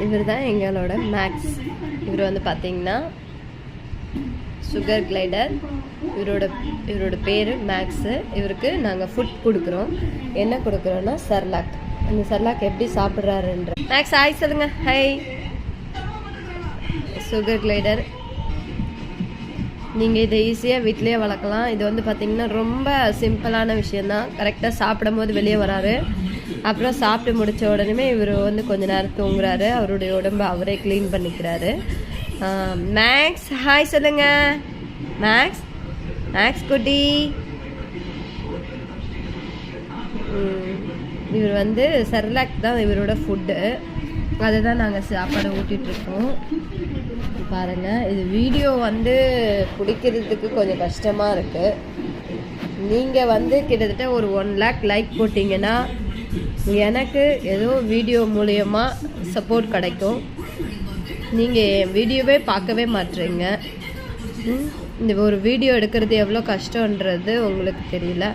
இவர் தான் எங்களோட மேக்ஸ். இவர் வந்து பார்த்தீங்கன்னா சுகர் கிளைடர். இவரோட பேர் மேக்ஸு. இவருக்கு நாங்கள் ஃபுட் கொடுக்குறோம். என்ன கொடுக்குறோன்னா சர்லாக். அந்த சர்லாக் எப்படி சாப்பிட்றாருன்ற மேக்ஸ் ஹாய் சொல்லுங்க. ஹாய். சுகர் கிளைடர் நீங்கள் இதை ஈஸியாக வீட்டிலேயே வளர்க்கலாம். இது வந்து பார்த்திங்கன்னா ரொம்ப சிம்பிளான விஷயந்தான். கரெக்டாக சாப்பிடும் போது வெளியே வராரு. அப்புறம் சாப்பிட்டு முடித்த உடனே இவர் வந்து கொஞ்ச நேரம் தூங்குறாரு. அவருடைய உடம்பை அவரே க்ளீன் பண்ணிக்கிறாரு. மேக்ஸ் ஹாய் சொல்லுங்க. மேக்ஸ் மேக்ஸ் குட்டி. இவர் வந்து செர்லாக் தான் இவரோட ஃபுட்டு. அதை தான் நாங்கள் சாப்பாடு ஊட்டிகிட்ருக்கோம். பாருங்கள், இது வீடியோ வந்து பிடிக்கிறதுக்கு கொஞ்சம் கஷ்டமாக இருக்குது. நீங்கள் வந்து கிட்டத்தட்ட ஒரு 1 lakh லைக் போட்டிங்கன்னா எனக்கு ஏதோ வீடியோ மூலியமாக சப்போர்ட் கிடைக்கும். நீங்கள் என் வீடியோவே பார்க்கவே மாட்டுறீங்க. இந்த ஒரு வீடியோ எடுக்கிறது எவ்வளோ கஷ்டன்றது உங்களுக்கு தெரியல.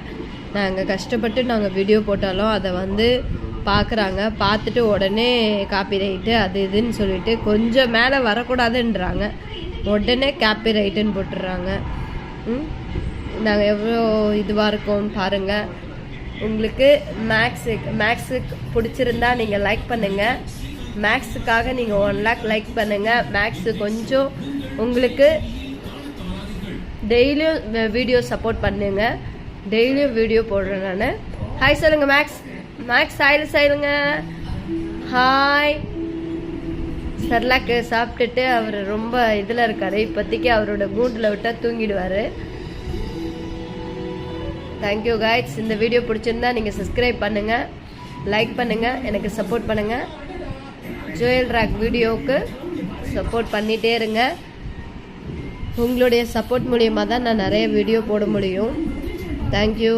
நாங்கள் கஷ்டப்பட்டு நாங்கள் வீடியோ போட்டாலும் அதை வந்து பார்க்குறாங்க. பார்த்துட்டு உடனே காப்பி ரைட்டு அது இதுன்னு சொல்லிட்டு கொஞ்சம் மேலே வரக்கூடாதுன்றாங்க. உடனே காப்பி ரைட்டுன்னு போட்டுடுறாங்க. நாங்கள் எவ்வளோ இதுவாக இருக்கோம் பாருங்கள். உங்களுக்கு மேக்ஸுக்கு பிடிச்சிருந்தா நீங்கள் லைக் பண்ணுங்கள். மேக்ஸுக்காக நீங்கள் 1 lakh லைக் பண்ணுங்கள். மேக்ஸு கொஞ்சம் உங்களுக்கு டெய்லியும் வீடியோ சப்போர்ட் பண்ணுங்க. டெய்லியும் வீடியோ போடுறேன் நான். ஹாய் சொல்லுங்கள் மேக்ஸ். மேக்ஸ் ஹாய் சொல்லுங்க. ஹாய். சர்லாக்கு சாப்பிட்டுட்டு அவர் ரொம்ப இதில் இருக்கார். இப்போதைக்கு அவரோட கூண்டில் விட்டால் தூங்கிடுவார். Thank you guys. இந்த வீடியோ பிடிச்சிருந்தா நீங்கள் சப்ஸ்கிரைப் பண்ணுங்கள், லைக் பண்ணுங்கள், எனக்கு சப்போர்ட் பண்ணுங்கள். ஜோயல் ராக் வீடியோவுக்கு சப்போர்ட் பண்ணிகிட்டே இருங்க. உங்களுடைய சப்போர்ட் மூலியமாக தான் நான் நிறைய வீடியோ போட முடியும். தேங்க்யூ.